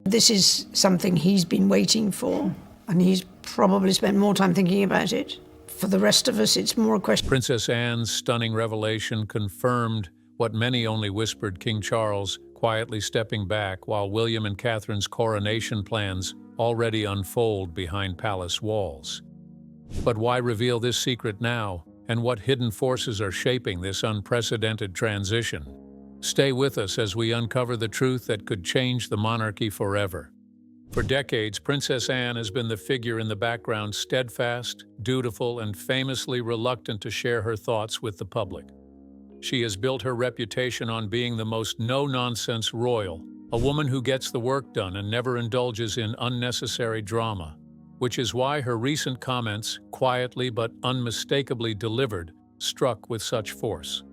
This is something he's been waiting for, and he's probably spent more time thinking about it. For the rest of us, it's more a question. Princess Anne's stunning revelation confirmed what many only whispered: King Charles quietly stepping back while William and Catherine's coronation plans already unfold behind palace walls. But why reveal this secret now, and what hidden forces are shaping this unprecedented transition? Stay with us as we uncover the truth that could change the monarchy forever. For decades, Princess Anne has been the figure in the background, steadfast, dutiful, and famously reluctant to share her thoughts with the public. She has built her reputation on being the most no-nonsense royal, a woman who gets the work done and never indulges in unnecessary drama, which is why her recent comments, quietly but unmistakably delivered, struck with such force.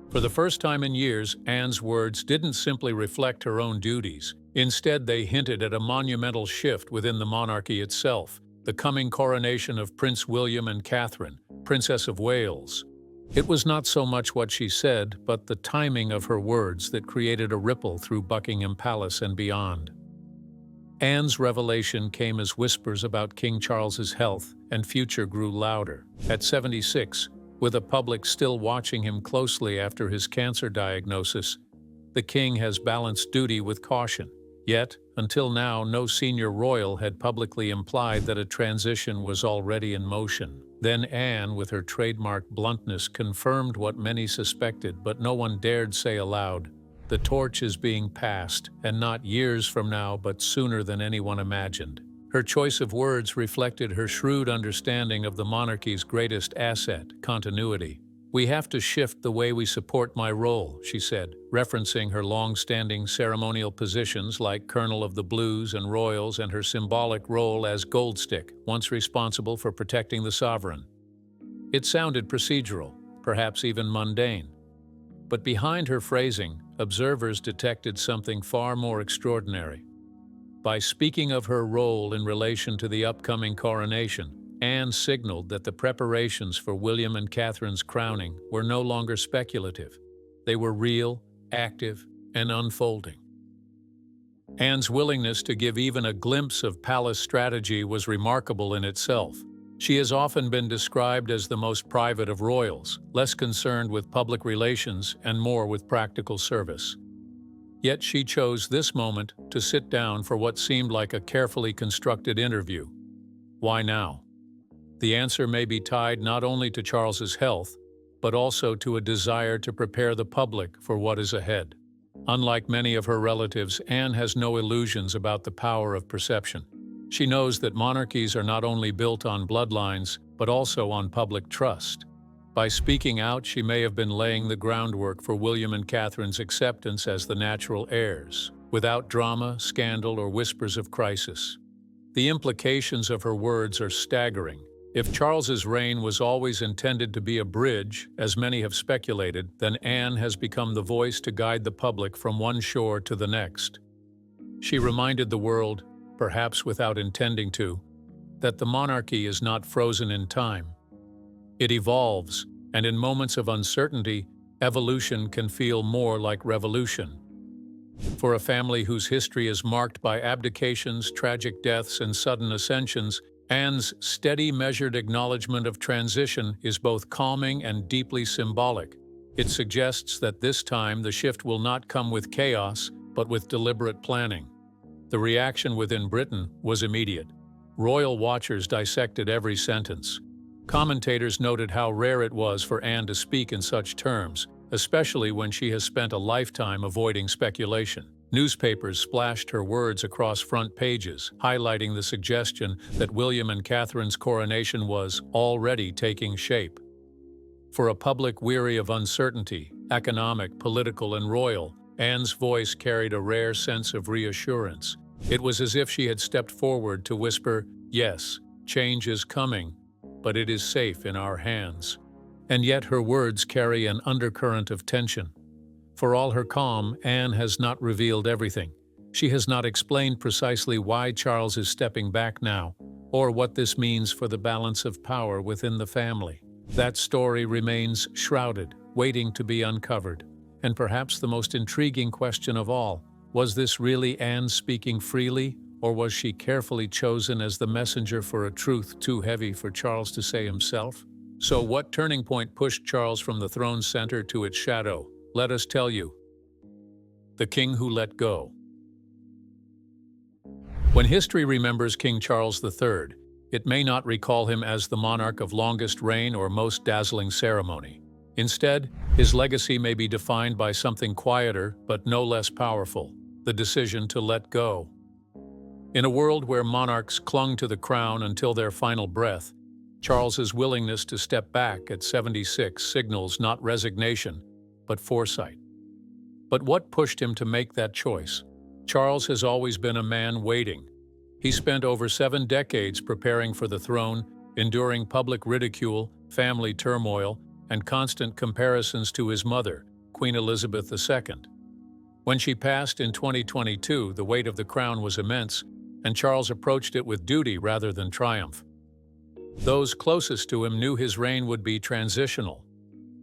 For the first time in years, Anne's words didn't simply reflect her own duties. Instead, they hinted at a monumental shift within the monarchy itself, the coming coronation of Prince William and Catherine, Princess of Wales. It was not so much what she said, but the timing of her words that created a ripple through Buckingham Palace and beyond. Anne's revelation came as whispers about King Charles's health and future grew louder. At 76, with a public still watching him closely after his cancer diagnosis, the king has balanced duty with caution. Yet, until now, no senior royal had publicly implied that a transition was already in motion. Then Anne, with her trademark bluntness, confirmed what many suspected, but no one dared say aloud. The torch is being passed, and not years from now, but sooner than anyone imagined. Her choice of words reflected her shrewd understanding of the monarchy's greatest asset, continuity. "We have to shift the way we support my role," she said, referencing her long-standing ceremonial positions like Colonel of the Blues and Royals and her symbolic role as Goldstick, once responsible for protecting the sovereign. It sounded procedural, perhaps even mundane. But behind her phrasing, observers detected something far more extraordinary. By speaking of her role in relation to the upcoming coronation, Anne signaled that the preparations for William and Catherine's crowning were no longer speculative. They were real, active, and unfolding. Anne's willingness to give even a glimpse of palace strategy was remarkable in itself. She has often been described as the most private of royals, less concerned with public relations and more with practical service. Yet she chose this moment to sit down for what seemed like a carefully constructed interview. Why now? The answer may be tied not only to Charles's health, but also to a desire to prepare the public for what is ahead. Unlike many of her relatives, Anne has no illusions about the power of perception. She knows that monarchies are not only built on bloodlines, but also on public trust. By speaking out, she may have been laying the groundwork for William and Catherine's acceptance as the natural heirs, without drama, scandal, or whispers of crisis. The implications of her words are staggering. If Charles's reign was always intended to be a bridge, as many have speculated, then Anne has become the voice to guide the public from one shore to the next. She reminded the world, perhaps without intending to, that the monarchy is not frozen in time. It evolves, and in moments of uncertainty, evolution can feel more like revolution. For a family whose history is marked by abdications, tragic deaths, and sudden ascensions, Anne's steady, measured acknowledgement of transition is both calming and deeply symbolic. It suggests that this time the shift will not come with chaos, but with deliberate planning. The reaction within Britain was immediate. Royal watchers dissected every sentence. Commentators noted how rare it was for Anne to speak in such terms, especially when she has spent a lifetime avoiding speculation. Newspapers splashed her words across front pages, highlighting the suggestion that William and Catherine's coronation was already taking shape. For a public weary of uncertainty, economic, political, and royal, Anne's voice carried a rare sense of reassurance. It was as if she had stepped forward to whisper, "Yes, change is coming, but it is safe in our hands." And yet her words carry an undercurrent of tension. For all her calm, Anne has not revealed everything. She has not explained precisely why Charles is stepping back now, or what this means for the balance of power within the family. That story remains shrouded, waiting to be uncovered. And perhaps the most intriguing question of all, Was this really Anne speaking freely, or was she carefully chosen as the messenger for a truth too heavy for Charles to say himself? So what turning point pushed Charles from the throne's center to its shadow? Let us tell you. The King Who Let Go. When history remembers King Charles III, it may not recall him as the monarch of longest reign or most dazzling ceremony. Instead, his legacy may be defined by something quieter but no less powerful: the decision to let go. In a world where monarchs clung to the crown until their final breath, Charles's willingness to step back at 76 signals not resignation, but foresight. But what pushed him to make that choice? Charles has always been a man waiting. He spent over 7 decades preparing for the throne, enduring public ridicule, family turmoil, and constant comparisons to his mother, Queen Elizabeth II. When she passed in 2022, the weight of the crown was immense, and Charles approached it with duty rather than triumph. Those closest to him knew his reign would be transitional.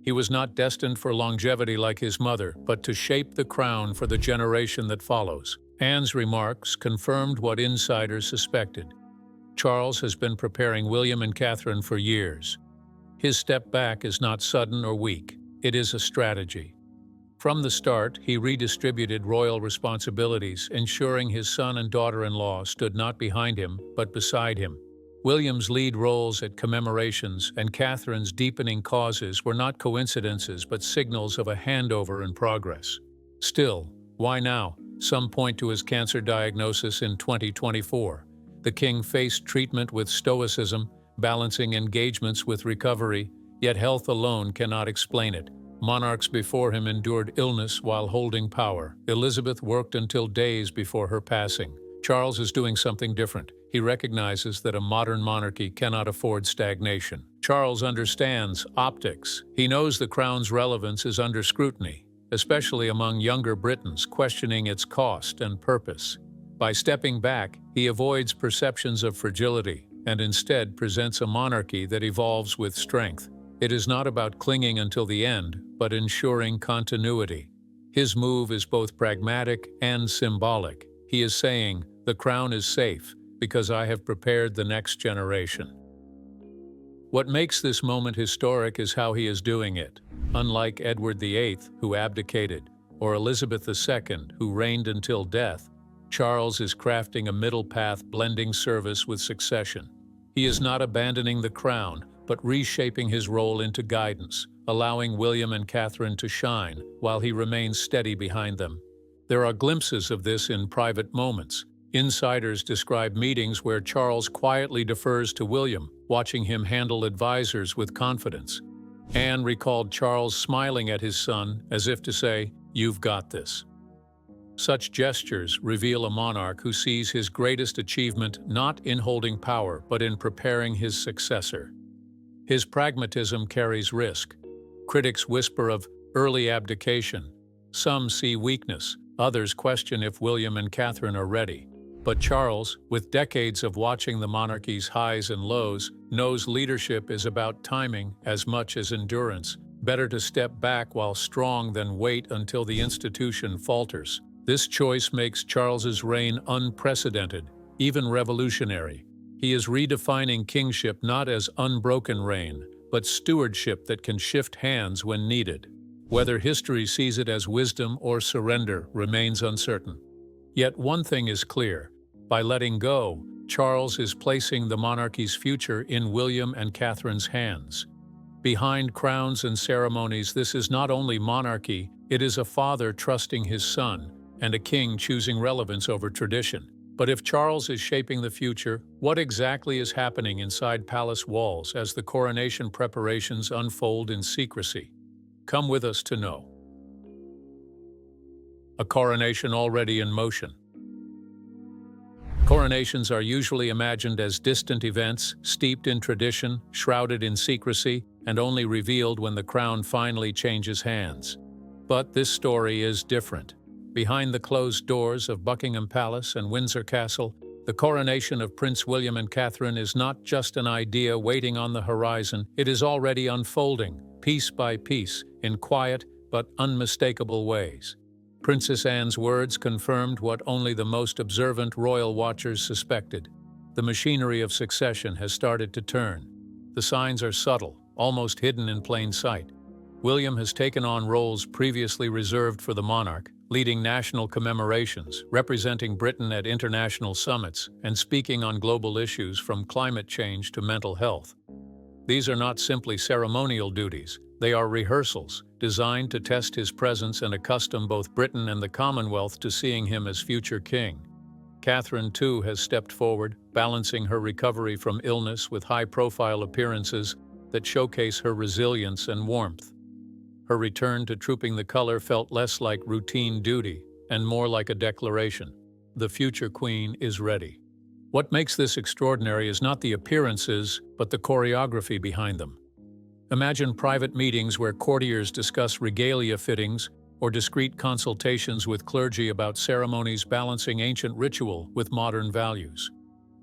He was not destined for longevity like his mother, but to shape the crown for the generation that follows. Anne's remarks confirmed what insiders suspected. Charles has been preparing William and Catherine for years. His step back is not sudden or weak. It is a strategy. From the start, he redistributed royal responsibilities, ensuring his son and daughter-in-law stood not behind him, but beside him. William's lead roles at commemorations and Catherine's deepening causes were not coincidences but signals of a handover in progress. Still, why now? Some point to his cancer diagnosis in 2024. The king faced treatment with stoicism, balancing engagements with recovery, yet health alone cannot explain it. Monarchs before him endured illness while holding power. Elizabeth worked until days before her passing. Charles is doing something different. He recognizes that a modern monarchy cannot afford stagnation. Charles understands optics. He knows the crown's relevance is under scrutiny, especially among younger Britons questioning its cost and purpose. By stepping back, he avoids perceptions of fragility and instead presents a monarchy that evolves with strength. It is not about clinging until the end, but ensuring continuity. His move is both pragmatic and symbolic. He is saying, "The crown is safe, because I have prepared the next generation." What makes this moment historic is how he is doing it. Unlike Edward VIII, who abdicated, or Elizabeth II, who reigned until death, Charles is crafting a middle path blending service with succession. He is not abandoning the crown, but reshaping his role into guidance, allowing William and Catherine to shine while he remains steady behind them. There are glimpses of this in private moments. Insiders describe meetings where Charles quietly defers to William, watching him handle advisors with confidence. Anne recalled Charles smiling at his son as if to say, "You've got this." Such gestures reveal a monarch who sees his greatest achievement not in holding power, but in preparing his successor. His pragmatism carries risk. Critics whisper of early abdication. Some see weakness, others question if William and Catherine are ready. But Charles, with decades of watching the monarchy's highs and lows, knows leadership is about timing as much as endurance. Better to step back while strong than wait until the institution falters. This choice makes Charles's reign unprecedented, even revolutionary. He is redefining kingship not as unbroken reign, but stewardship that can shift hands when needed. Whether history sees it as wisdom or surrender remains uncertain. Yet one thing is clear. By letting go, Charles is placing the monarchy's future in William and Catherine's hands. Behind crowns and ceremonies, this is not only monarchy, it is a father trusting his son, and a king choosing relevance over tradition. But if Charles is shaping the future, what exactly is happening inside palace walls as the coronation preparations unfold in secrecy? Come with us to know. A coronation already in motion. Coronations are usually imagined as distant events, steeped in tradition, shrouded in secrecy, and only revealed when the crown finally changes hands. But this story is different. Behind the closed doors of Buckingham Palace and Windsor Castle, the coronation of Prince William and Catherine is not just an idea waiting on the horizon, it is already unfolding, piece by piece, in quiet but unmistakable ways. Princess Anne's words confirmed what only the most observant royal watchers suspected. The machinery of succession has started to turn. The signs are subtle, almost hidden in plain sight. William has taken on roles previously reserved for the monarch, leading national commemorations, representing Britain at international summits, and speaking on global issues from climate change to mental health. These are not simply ceremonial duties, they are rehearsals, designed to test his presence and accustom both Britain and the Commonwealth to seeing him as future king. Catherine, too, has stepped forward, balancing her recovery from illness with high-profile appearances that showcase her resilience and warmth. Her return to trooping the color felt less like routine duty and more like a declaration. The future queen is ready. What makes this extraordinary is not the appearances, but the choreography behind them. Imagine private meetings where courtiers discuss regalia fittings or discreet consultations with clergy about ceremonies balancing ancient ritual with modern values.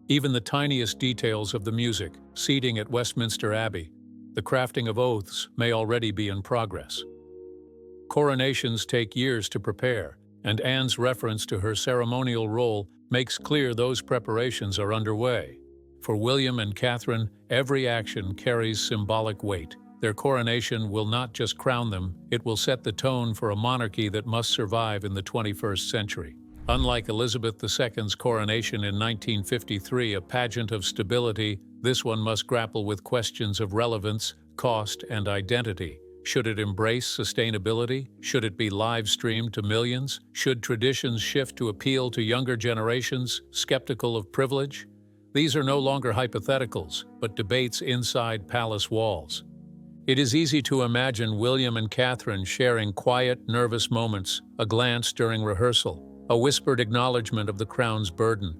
Even the tiniest details of the music, seating at Westminster Abbey, the crafting of oaths may already be in progress. Coronations take years to prepare, and Anne's reference to her ceremonial role makes clear those preparations are underway. For William and Catherine, every action carries symbolic weight. Their coronation will not just crown them, it will set the tone for a monarchy that must survive in the 21st century. Unlike Elizabeth II's coronation in 1953, a pageant of stability, this one must grapple with questions of relevance, cost, and identity. Should it embrace sustainability? Should it be live-streamed to millions? Should traditions shift to appeal to younger generations, skeptical of privilege? These are no longer hypotheticals, but debates inside palace walls. It is easy to imagine William and Catherine sharing quiet, nervous moments, a glance during rehearsal, a whispered acknowledgement of the crown's burden.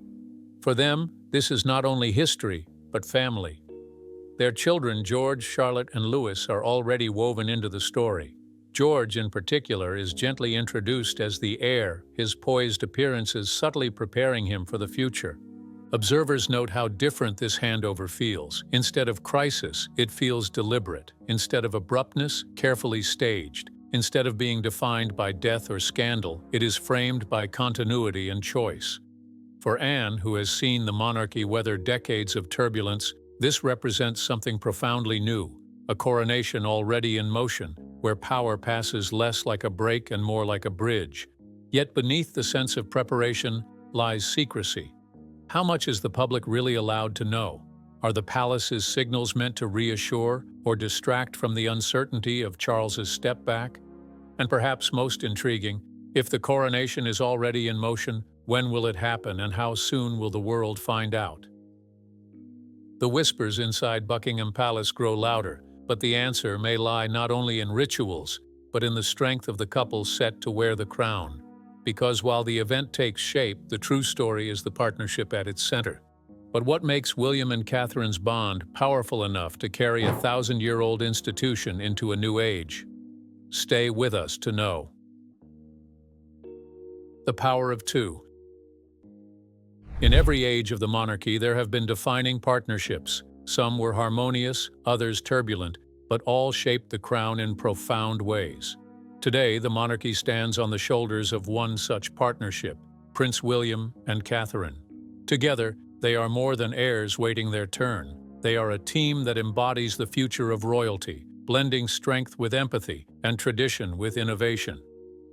For them, this is not only history, but family. Their children, George, Charlotte, and Louis, are already woven into the story. George, in particular, is gently introduced as the heir, his poised appearances subtly preparing him for the future. Observers note how different this handover feels. Instead of crisis, it feels deliberate. Instead of abruptness, carefully staged. Instead of being defined by death or scandal, it is framed by continuity and choice. For Anne, who has seen the monarchy weather decades of turbulence, this represents something profoundly new, a coronation already in motion, where power passes less like a break and more like a bridge. Yet beneath the sense of preparation lies secrecy. How much is the public really allowed to know? Are the palace's signals meant to reassure or distract from the uncertainty of Charles's step back? And perhaps most intriguing, if the coronation is already in motion, when will it happen and how soon will the world find out? The whispers inside Buckingham Palace grow louder, but the answer may lie not only in rituals, but in the strength of the couple set to wear the crown. Because while the event takes shape, the true story is the partnership at its center. But what makes William and Catherine's bond powerful enough to carry a 1,000-year-old institution into a new age? Stay with us to know. The power of two. In every age of the monarchy, there have been defining partnerships. Some were harmonious, others turbulent, but all shaped the crown in profound ways. Today, the monarchy stands on the shoulders of one such partnership, Prince William and Catherine. Together, they are more than heirs waiting their turn. They are a team that embodies the future of royalty, blending strength with empathy and tradition with innovation.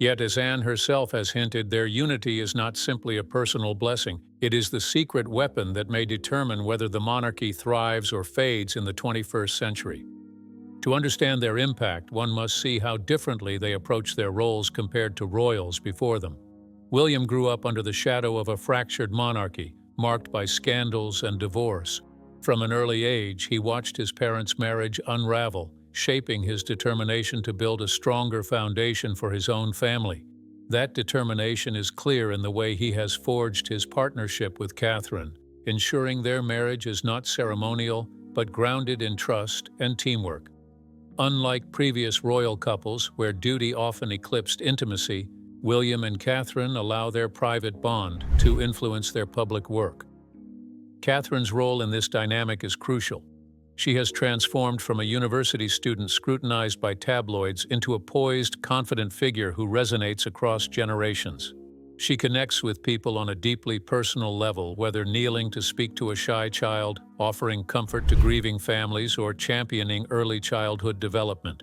Yet, as Anne herself has hinted, their unity is not simply a personal blessing. It is the secret weapon that may determine whether the monarchy thrives or fades in the 21st century. To understand their impact, one must see how differently they approach their roles compared to royals before them. William grew up under the shadow of a fractured monarchy, marked by scandals and divorce. From an early age, he watched his parents' marriage unravel, shaping his determination to build a stronger foundation for his own family. That determination is clear in the way he has forged his partnership with Catherine, ensuring their marriage is not ceremonial, but grounded in trust and teamwork. Unlike previous royal couples, where duty often eclipsed intimacy, William and Catherine allow their private bond to influence their public work. Catherine's role in this dynamic is crucial. She has transformed from a university student scrutinized by tabloids into a poised, confident figure who resonates across generations. She connects with people on a deeply personal level, whether kneeling to speak to a shy child, offering comfort to grieving families, or championing early childhood development.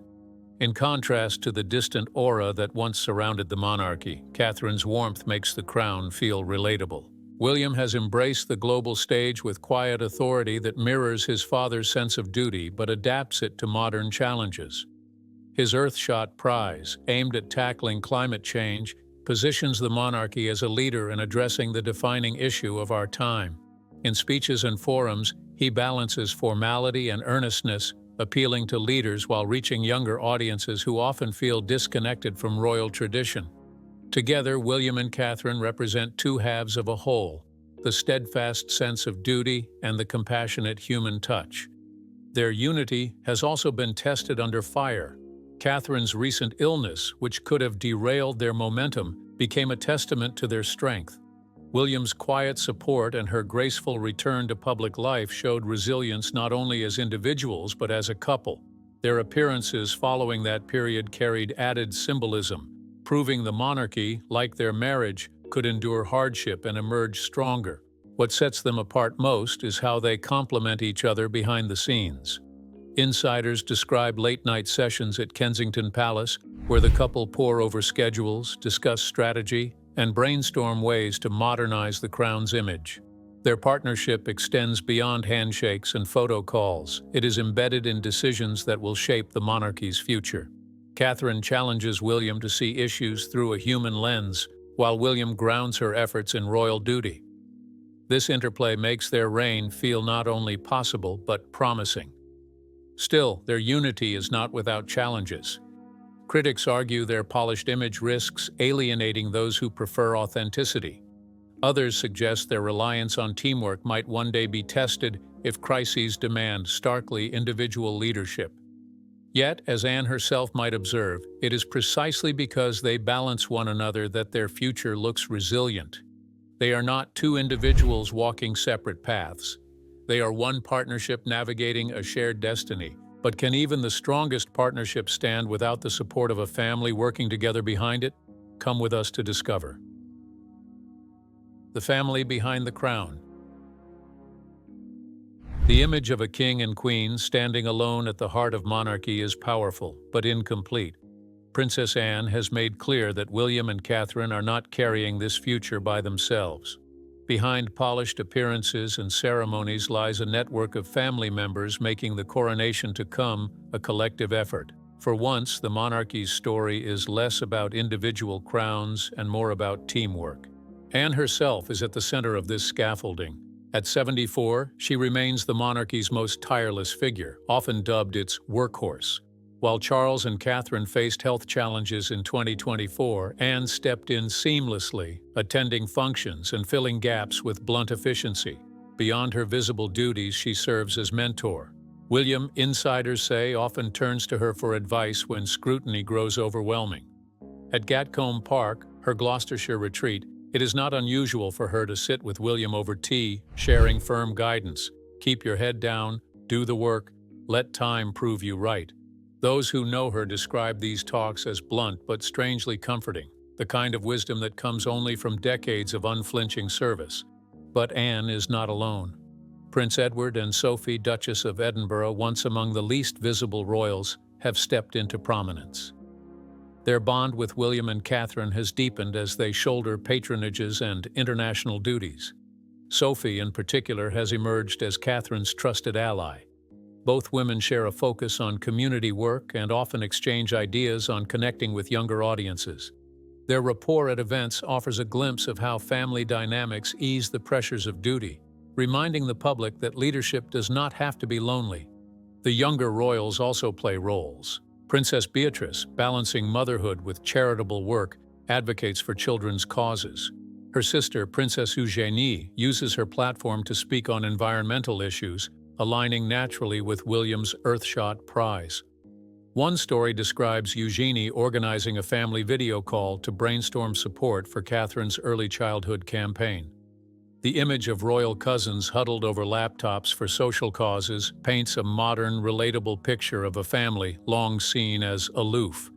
In contrast to the distant aura that once surrounded the monarchy, Catherine's warmth makes the crown feel relatable. William has embraced the global stage with quiet authority that mirrors his father's sense of duty but adapts it to modern challenges. His Earthshot Prize, aimed at tackling climate change, positions the monarchy as a leader in addressing the defining issue of our time. In speeches and forums, he balances formality and earnestness, appealing to leaders while reaching younger audiences who often feel disconnected from royal tradition. Together, William and Catherine represent two halves of a whole, the steadfast sense of duty and the compassionate human touch. Their unity has also been tested under fire. Catherine's recent illness, which could have derailed their momentum, became a testament to their strength. William's quiet support and her graceful return to public life showed resilience not only as individuals but as a couple. Their appearances following that period carried added symbolism, proving the monarchy, like their marriage, could endure hardship and emerge stronger. What sets them apart most is how they complement each other behind the scenes. Insiders describe late-night sessions at Kensington Palace, where the couple pore over schedules, discuss strategy, and brainstorm ways to modernize the crown's image. Their partnership extends beyond handshakes and photo calls. It is embedded in decisions that will shape the monarchy's future. Catherine challenges William to see issues through a human lens, while William grounds her efforts in royal duty. This interplay makes their reign feel not only possible but promising. Still, their unity is not without challenges. Critics argue their polished image risks alienating those who prefer authenticity. Others suggest their reliance on teamwork might one day be tested if crises demand starkly individual leadership. Yet, as Anne herself might observe, it is precisely because they balance one another that their future looks resilient. They are not two individuals walking separate paths. They are one partnership navigating a shared destiny. But can even the strongest partnership stand without the support of a family working together behind it? Come with us to discover. The family behind the crown. The image of a king and queen standing alone at the heart of monarchy is powerful, but incomplete. Princess Anne has made clear that William and Catherine are not carrying this future by themselves. Behind polished appearances and ceremonies lies a network of family members making the coronation to come a collective effort. For once, the monarchy's story is less about individual crowns and more about teamwork. Anne herself is at the center of this scaffolding. At 74, she remains the monarchy's most tireless figure, often dubbed its workhorse. While Charles and Catherine faced health challenges in 2024, Anne stepped in seamlessly, attending functions and filling gaps with blunt efficiency. Beyond her visible duties, she serves as mentor. William, insiders say, often turns to her for advice when scrutiny grows overwhelming. At Gatcombe Park, her Gloucestershire retreat, it is not unusual for her to sit with William over tea, sharing firm guidance. Keep your head down, do the work, let time prove you right. Those who know her describe these talks as blunt but strangely comforting, the kind of wisdom that comes only from decades of unflinching service. But Anne is not alone. Prince Edward and Sophie, Duchess of Edinburgh, once among the least visible royals, have stepped into prominence. Their bond with William and Catherine has deepened as they shoulder patronages and international duties. Sophie, in particular, has emerged as Catherine's trusted ally. Both women share a focus on community work and often exchange ideas on connecting with younger audiences. Their rapport at events offers a glimpse of how family dynamics ease the pressures of duty, reminding the public that leadership does not have to be lonely. The younger royals also play roles. Princess Beatrice, balancing motherhood with charitable work, advocates for children's causes. Her sister, Princess Eugénie, uses her platform to speak on environmental issues, aligning naturally with William's Earthshot Prize. One story describes Eugénie organizing a family video call to brainstorm support for Catherine's early childhood campaign. The image of royal cousins huddled over laptops for social causes paints a modern, relatable picture of a family long seen as aloof.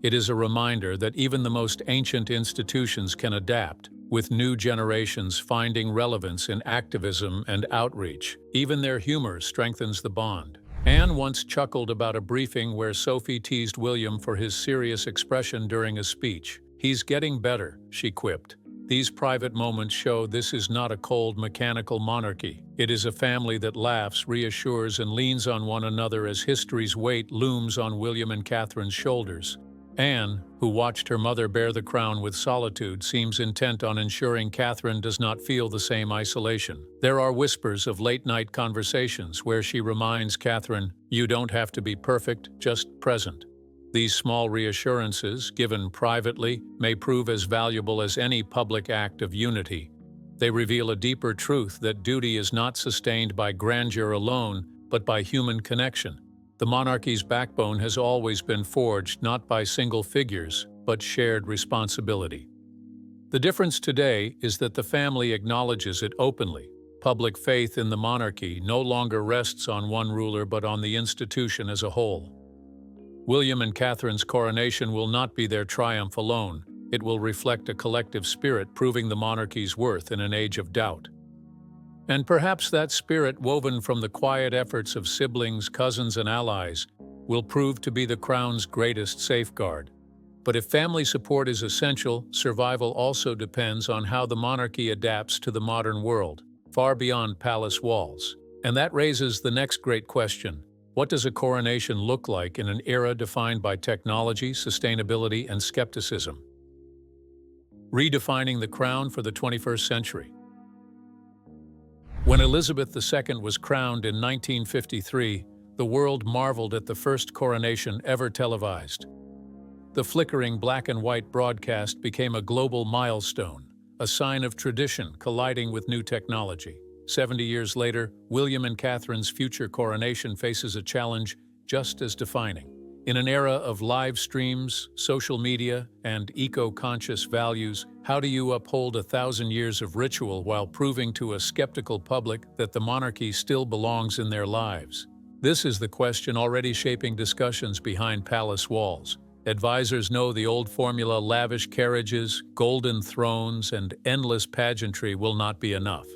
It is a reminder that even the most ancient institutions can adapt, with new generations finding relevance in activism and outreach. Even their humor strengthens the bond. Anne once chuckled about a briefing where Sophie teased William for his serious expression during a speech. "He's getting better," she quipped. These private moments show this is not a cold, mechanical monarchy. It is a family that laughs, reassures, and leans on one another as history's weight looms on William and Catherine's shoulders. Anne, who watched her mother bear the crown with solitude, seems intent on ensuring Catherine does not feel the same isolation. There are whispers of late-night conversations where she reminds Catherine, "You don't have to be perfect, just present." These small reassurances, given privately, may prove as valuable as any public act of unity. They reveal a deeper truth that duty is not sustained by grandeur alone, but by human connection. The monarchy's backbone has always been forged not by single figures, but shared responsibility. The difference today is that the family acknowledges it openly. Public faith in the monarchy no longer rests on one ruler but on the institution as a whole. William and Catherine's coronation will not be their triumph alone. It will reflect a collective spirit proving the monarchy's worth in an age of doubt. And perhaps that spirit, woven from the quiet efforts of siblings, cousins, and allies, will prove to be the crown's greatest safeguard. But if family support is essential, survival also depends on how the monarchy adapts to the modern world, far beyond palace walls. And that raises the next great question. What does a coronation look like in an era defined by technology, sustainability, and skepticism? Redefining the crown for the 21st century. When Elizabeth II was crowned in 1953, the world marveled at the first coronation ever televised. The flickering black and white broadcast became a global milestone, a sign of tradition colliding with new technology. 70 years later, William and Catherine's future coronation faces a challenge just as defining. In an era of live streams, social media, and eco-conscious values, how do you uphold 1,000 years of ritual while proving to a skeptical public that the monarchy still belongs in their lives? This is the question already shaping discussions behind palace walls. Advisors know the old formula: lavish carriages, golden thrones, and endless pageantry will not be enough.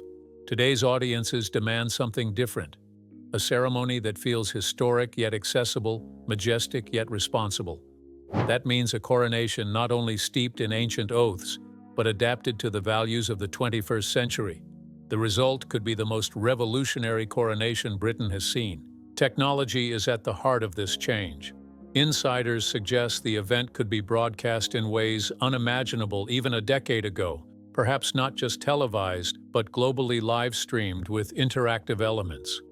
Today's audiences demand something different. A ceremony that feels historic yet accessible, majestic yet responsible. That means a coronation not only steeped in ancient oaths, but adapted to the values of the 21st century. The result could be the most revolutionary coronation Britain has seen. Technology is at the heart of this change. Insiders suggest the event could be broadcast in ways unimaginable even a decade ago, perhaps not just televised, but globally live-streamed with interactive elements.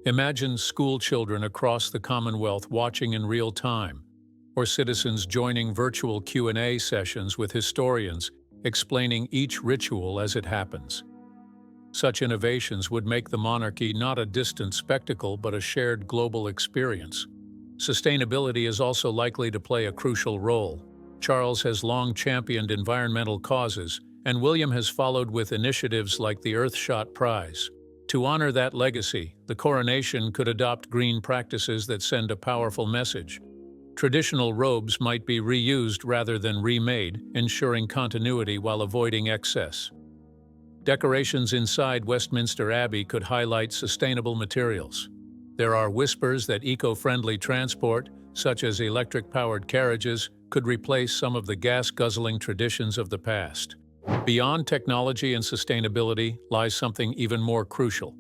Imagine school children across the Commonwealth watching in real time, or citizens joining virtual Q&A sessions with historians, explaining each ritual as it happens. Such innovations would make the monarchy not a distant spectacle but a shared global experience. Sustainability is also likely to play a crucial role. Charles has long championed environmental causes, and William has followed with initiatives like the Earthshot Prize. To honor that legacy, the coronation could adopt green practices that send a powerful message. Traditional robes might be reused rather than remade, ensuring continuity while avoiding excess. Decorations inside Westminster Abbey could highlight sustainable materials. There are whispers that eco-friendly transport, such as electric-powered carriages, could replace some of the gas-guzzling traditions of the past. Beyond technology and sustainability lies something even more crucial: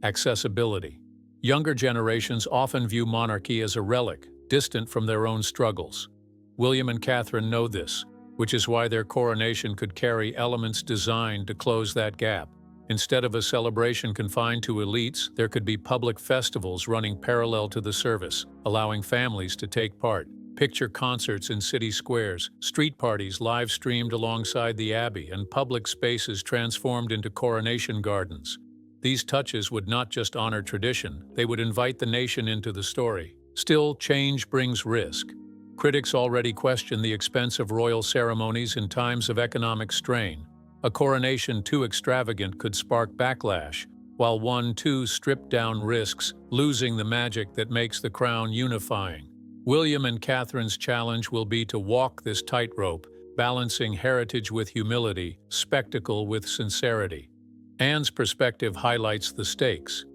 accessibility. Younger generations often view monarchy as a relic, distant from their own struggles. William and Catherine know this, which is why their coronation could carry elements designed to close that gap. Instead of a celebration confined to elites, there could be public festivals running parallel to the service, allowing families to take part. Picture concerts in city squares, street parties live-streamed alongside the Abbey, and public spaces transformed into coronation gardens. These touches would not just honor tradition, they would invite the nation into the story. Still, change brings risk. Critics already question the expense of royal ceremonies in times of economic strain. A coronation too extravagant could spark backlash, while one too stripped down risks losing the magic that makes the crown unifying. William and Catherine's challenge will be to walk this tightrope, balancing heritage with humility, spectacle with sincerity. Anne's perspective highlights the stakes.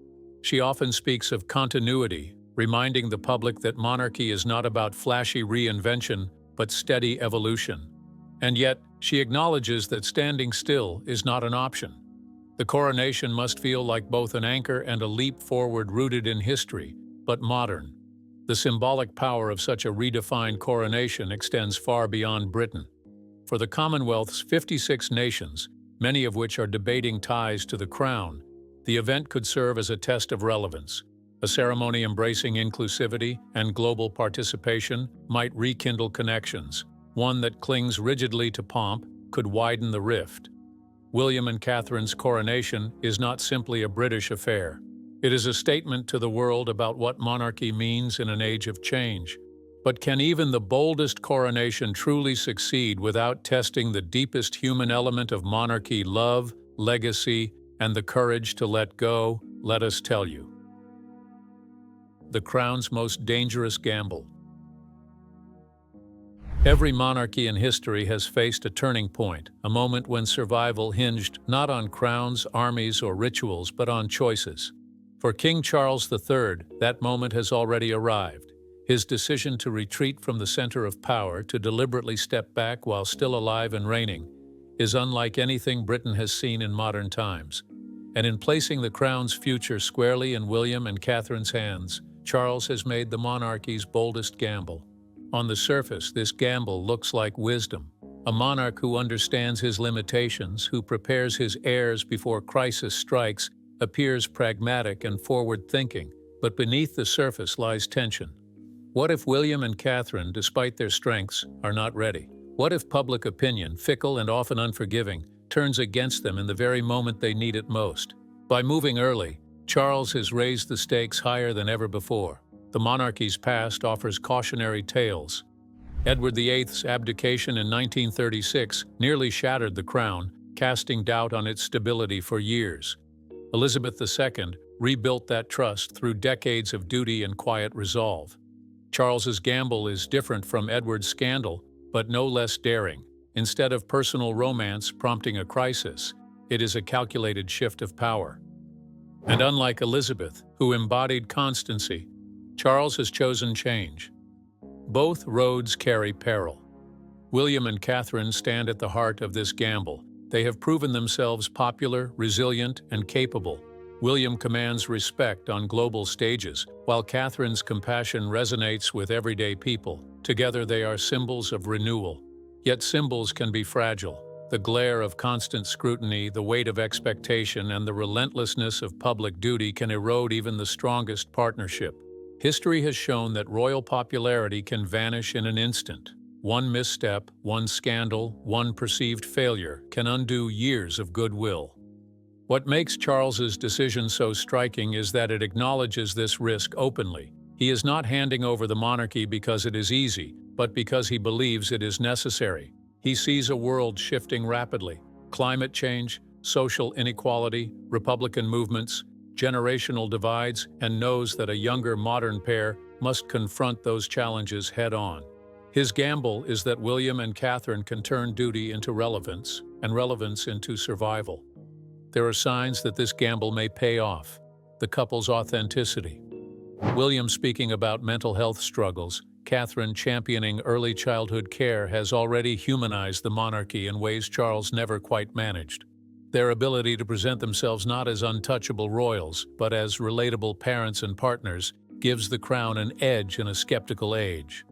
She often speaks of continuity, reminding the public that monarchy is not about flashy reinvention, but steady evolution. And yet, she acknowledges that standing still is not an option. The coronation must feel like both an anchor and a leap forward rooted in history, but modern. The symbolic power of such a redefined coronation extends far beyond Britain. For the Commonwealth's 56 nations, many of which are debating ties to the crown, the event could serve as a test of relevance. A ceremony embracing inclusivity and global participation might rekindle connections. One that clings rigidly to pomp could widen the rift. William and Catherine's coronation is not simply a British affair. It is a statement to the world about what monarchy means in an age of change. But can even the boldest coronation truly succeed without testing the deepest human element of monarchy: love, legacy, and the courage to let go? Let us tell you. The crown's most dangerous gamble. Every monarchy in history has faced a turning point, a moment when survival hinged not on crowns, armies, or rituals, but on choices. For King Charles III, that moment has already arrived. His decision to retreat from the center of power, to deliberately step back while still alive and reigning, is unlike anything Britain has seen in modern times. And in placing the crown's future squarely in William and Catherine's hands, Charles has made the monarchy's boldest gamble. On the surface, this gamble looks like wisdom. A monarch who understands his limitations, who prepares his heirs before crisis strikes, appears pragmatic and forward-thinking, but beneath the surface lies tension. What if William and Catherine, despite their strengths, are not ready? What if public opinion, fickle and often unforgiving, turns against them in the very moment they need it most? By moving early, Charles has raised the stakes higher than ever before. The monarchy's past offers cautionary tales. Edward VIII's abdication in 1936 nearly shattered the crown, casting doubt on its stability for years. Elizabeth II rebuilt that trust through decades of duty and quiet resolve. Charles's gamble is different from Edward's scandal, but no less daring. Instead of personal romance prompting a crisis, it is a calculated shift of power. And unlike Elizabeth, who embodied constancy, Charles has chosen change. Both roads carry peril. William and Catherine stand at the heart of this gamble. They have proven themselves popular, resilient, and capable. William commands respect on global stages, while Catherine's compassion resonates with everyday people. Together they are symbols of renewal. Yet symbols can be fragile. The glare of constant scrutiny, the weight of expectation, and the relentlessness of public duty can erode even the strongest partnership. History has shown that royal popularity can vanish in an instant. One misstep, one scandal, one perceived failure can undo years of goodwill. What makes Charles's decision so striking is that it acknowledges this risk openly. He is not handing over the monarchy because it is easy, but because he believes it is necessary. He sees a world shifting rapidly: climate change, social inequality, Republican movements, generational divides, and knows that a younger modern pair must confront those challenges head-on. His gamble is that William and Catherine can turn duty into relevance, and relevance into survival. There are signs that this gamble may pay off. The couple's authenticity. William speaking about mental health struggles, Catherine championing early childhood care has already humanized the monarchy in ways Charles never quite managed. Their ability to present themselves not as untouchable royals, but as relatable parents and partners, gives the crown an edge in a skeptical age.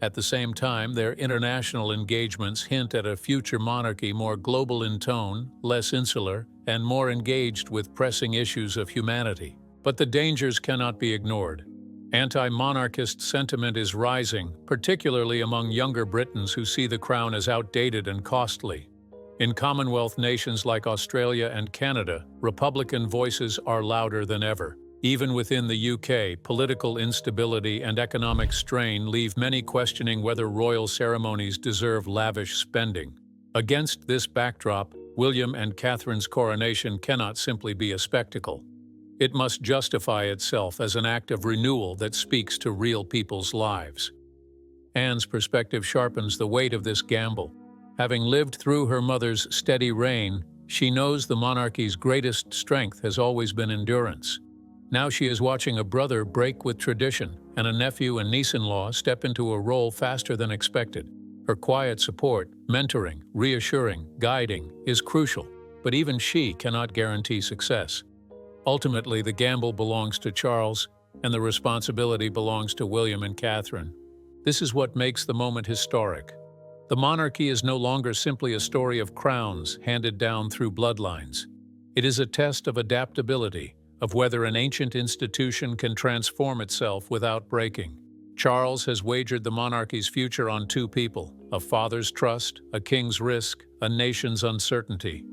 At the same time, their international engagements hint at a future monarchy more global in tone, less insular, and more engaged with pressing issues of humanity. But the dangers cannot be ignored. Anti-monarchist sentiment is rising, particularly among younger Britons who see the crown as outdated and costly. In Commonwealth nations like Australia and Canada, Republican voices are louder than ever. Even within the UK, political instability and economic strain leave many questioning whether royal ceremonies deserve lavish spending. Against this backdrop, William and Catherine's coronation cannot simply be a spectacle. It must justify itself as an act of renewal that speaks to real people's lives. Anne's perspective sharpens the weight of this gamble. Having lived through her mother's steady reign, she knows the monarchy's greatest strength has always been endurance. Now she is watching a brother break with tradition and a nephew and niece-in-law step into a role faster than expected. Her quiet support, mentoring, reassuring, guiding is crucial, but even she cannot guarantee success. Ultimately, the gamble belongs to Charles, and the responsibility belongs to William and Catherine. This is what makes the moment historic. The monarchy is no longer simply a story of crowns handed down through bloodlines. It is a test of adaptability, of whether an ancient institution can transform itself without breaking. Charles has wagered the monarchy's future on two people: a father's trust, a king's risk, a nation's uncertainty.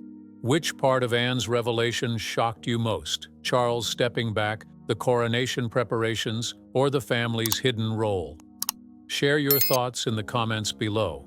Which part of Anne's revelation shocked you most? Charles stepping back, the coronation preparations, or the family's hidden role? Share your thoughts in the comments below.